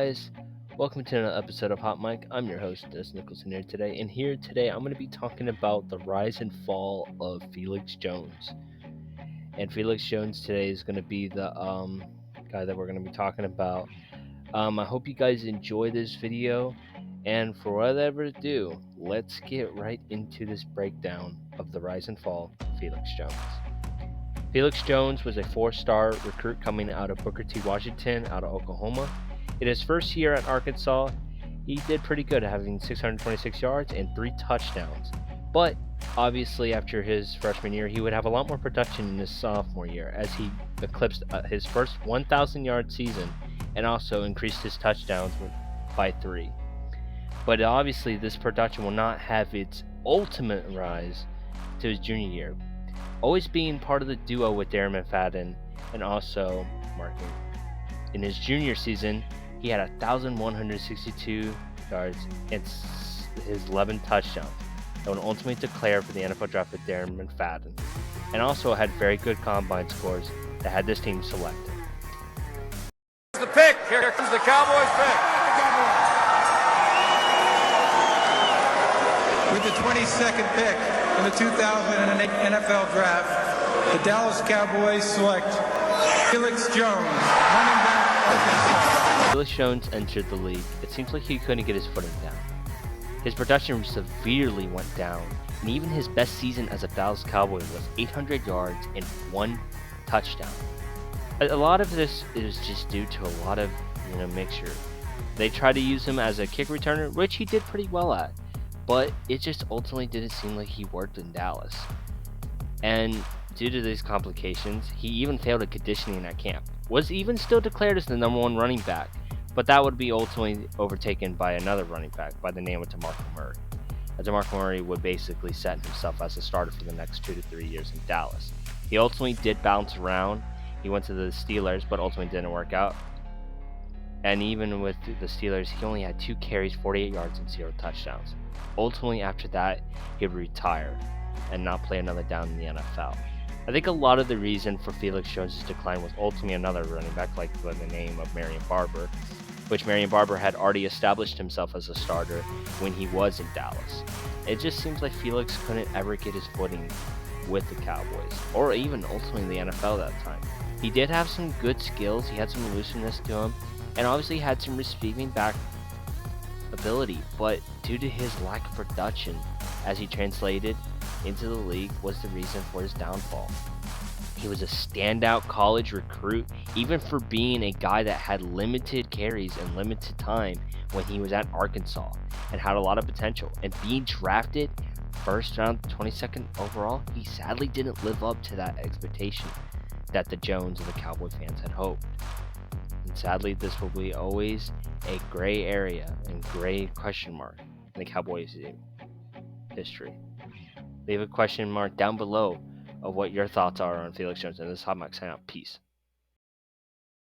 Guys, welcome to another episode of Hot Mic. I'm your host, Des Nicholson here today, and here today I'm going to be talking about the rise and fall of Felix Jones. And Felix Jones today is going to be the guy that we're going to be talking about. I hope you guys enjoy this video, and for whatever ado, let's get right into this breakdown of the rise and fall of Felix Jones. Felix Jones was a four-star recruit coming out of Booker T. Washington out of Oklahoma. In his first year at Arkansas, he did pretty good, having 626 yards and 3 touchdowns. But obviously, after his freshman year, he would have a lot more production in his sophomore year, as he eclipsed his first 1,000-yard season and also increased his touchdowns by 3. But obviously, this production will not have its ultimate rise to his junior year, always being part of the duo with Darren McFadden and also marking. In his junior season, he had 1,162 yards and his 11 touchdowns that would ultimately declare for the NFL draft with Darren McFadden, and also had very good combine scores that had this team selected. The pick. Here comes the Cowboys pick. With the 22nd pick in the 2008 NFL Draft, the Dallas Cowboys select Felix Jones, running back. Felix Jones entered the league. It seems like he couldn't get his footing down. His production severely went down, and even his best season as a Dallas Cowboy was 800 yards and 1 touchdown. A lot of this is just due to a lot of mixture. They tried to use him as a kick returner, which he did pretty well at, but it just ultimately didn't seem like he worked in Dallas. And due to these complications, he even failed at conditioning at camp. Was even still declared as the number 1 running back, but that would be ultimately overtaken by another running back by the name of DeMarco Murray. DeMarco Murray would basically set himself as a starter for the next 2 to 3 years in Dallas. He ultimately did bounce around. He went to the Steelers, but ultimately didn't work out. And even with the Steelers, he only had 2 carries, 48 yards, and 0 touchdowns. Ultimately, after that, he would retire and not play another down in the NFL. I think a lot of the reason for Felix Jones' decline was ultimately another running back by the name of Marion Barber, which Marion Barber had already established himself as a starter when he was in Dallas. It just seems like Felix couldn't ever get his footing with the Cowboys, or even ultimately the NFL that time. He did have some good skills, he had some elusiveness to him, and obviously had some receiving back ability, but due to his lack of production as he translated into the league was the reason for his downfall. He was a standout college recruit, even for being a guy that had limited carries and limited time when he was at Arkansas, and had a lot of potential. And being drafted first round, 22nd overall, he sadly didn't live up to that expectation that the Jones and the Cowboy fans had hoped. And sadly, this will be always a gray area and gray question mark in the Cowboys' history. Leave a question mark down below of what your thoughts are on Felix Jones, and this is Hot Mic signing out. Peace.